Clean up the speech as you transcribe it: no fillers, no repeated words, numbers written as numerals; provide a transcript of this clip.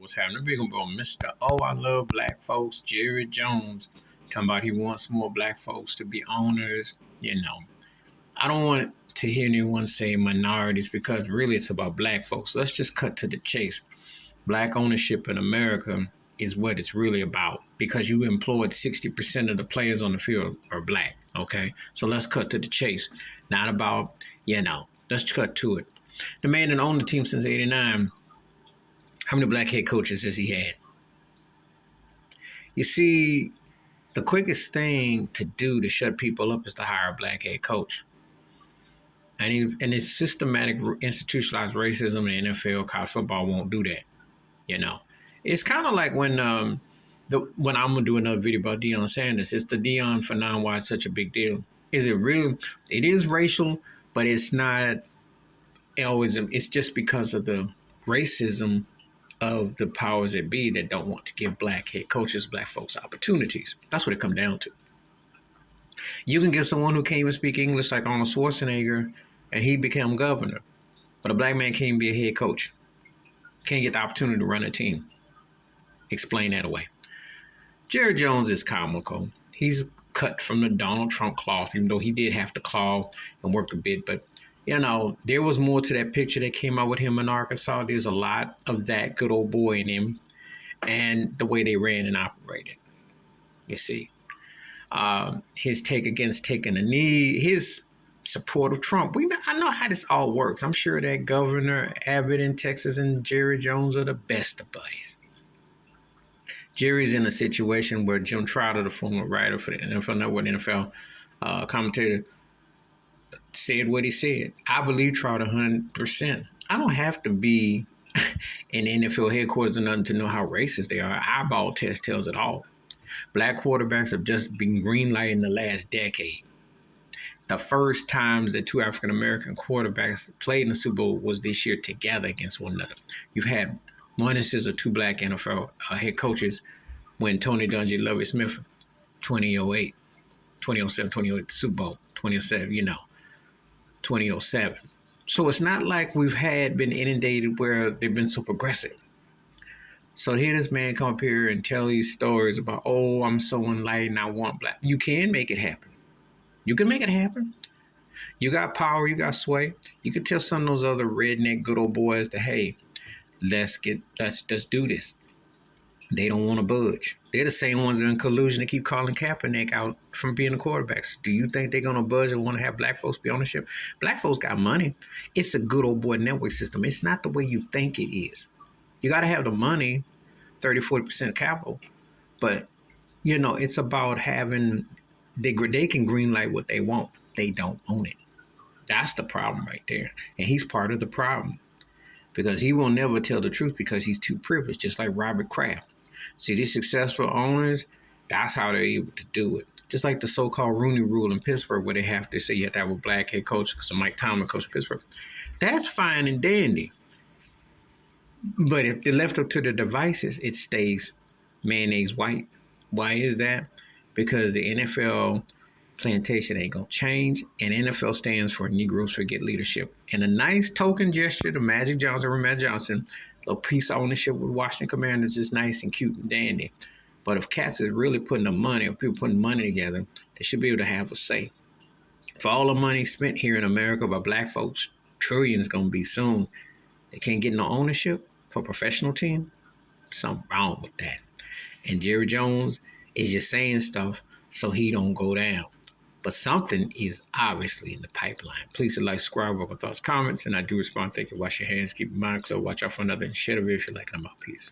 what's happening. Big bro, Mr. Oh, I love black folks. Jerry Jones talking about he wants more black folks to be owners. I don't want to hear anyone say minorities because really it's about black folks. Let's just cut to the chase. Black ownership in America is what it's really about because you employed 60% of the players on the field are black. Okay, so let's cut to the chase. Not about, let's cut to it. The man that owned the team since '89. How many black head coaches has he had? You see, the quickest thing to do to shut people up is to hire a black head coach. And it's systematic, institutionalized racism in the NFL, college football won't do that. It's kind of like when I'm gonna do another video about Deion Sanders. It's the Deion phenomenon. Why it's such a big deal? Is it real? It is racial, but it's not always. It's just because of the racism of the powers that be that don't want to give black head coaches, black folks opportunities. That's what it comes down to. You can get someone who can't even speak English like Arnold Schwarzenegger and he became governor. But a black man can't be a head coach. Can't get the opportunity to run a team. Explain that away. Jerry Jones is comical. He's cut from the Donald Trump cloth, even though he did have to claw and work a bit. But there was more to that picture that came out with him in Arkansas. There's a lot of that good old boy in him and the way they ran and operated. You see, his take against taking a knee, his support of Trump. I know how this all works. I'm sure that Governor Abbott in Texas and Jerry Jones are the best of buddies. Jerry's in a situation where Jim Trotter, the former writer for the NFL Network, NFL commentator, said what he said. I believe Trotter 100%. I don't have to be in NFL headquarters or nothing to know how racist they are. Eyeball test tells it all. Black quarterbacks have just been green-lighted in the last decade. The first times that two African-American quarterbacks played in the Super Bowl was this year together against one another. You've had one instance of two black NFL head coaches when Tony Dungy and Lovie Smith, 2008, 2007, 2008, Super Bowl, 2007, 2007. So it's not like we've been inundated where they've been so progressive. So to hear this man come up here and tell these stories about, oh, I'm so enlightened, I want black. You can make it happen. You can make it happen. You got power, you got sway. You can tell some of those other redneck good old boys that, hey, let's do this. They don't want to budge. They're the same ones that are in collusion to keep calling Kaepernick out from being the quarterbacks. Do you think they're going to budge and want to have black folks be ownership? Black folks got money. It's a good old boy network system. It's not the way you think it is. You got to have the money, 30-40% capital. But, it's about having, they can greenlight what they want. They don't own it. That's the problem right there. And he's part of the problem. Because he will never tell the truth because he's too privileged, just like Robert Kraft. See, these successful owners, that's how they're able to do it. Just like the so-called Rooney Rule in Pittsburgh, where they say you have to have a black head coach because of Mike Tomlin coach in Pittsburgh. That's fine and dandy. But if they're left up to the devices, it stays mayonnaise white. Why is that? Because the NFL plantation ain't going to change, and NFL stands for Negroes Forget Leadership. And a nice token gesture to Magic Johnson, a little piece of ownership with Washington Commanders is nice and cute and dandy. But if cats is really putting up money, or people putting money together, they should be able to have a say. For all the money spent here in America by black folks, trillions going to be soon. They can't get no ownership for a professional team. Something wrong with that. And Jerry Jones is just saying stuff so he don't go down. But something is obviously in the pipeline. Please like, subscribe, welcome thoughts, comments, and I do respond. Thank you. Wash your hands, keep your mind clear, watch out for another, and share the video if you like. I'm out. Peace.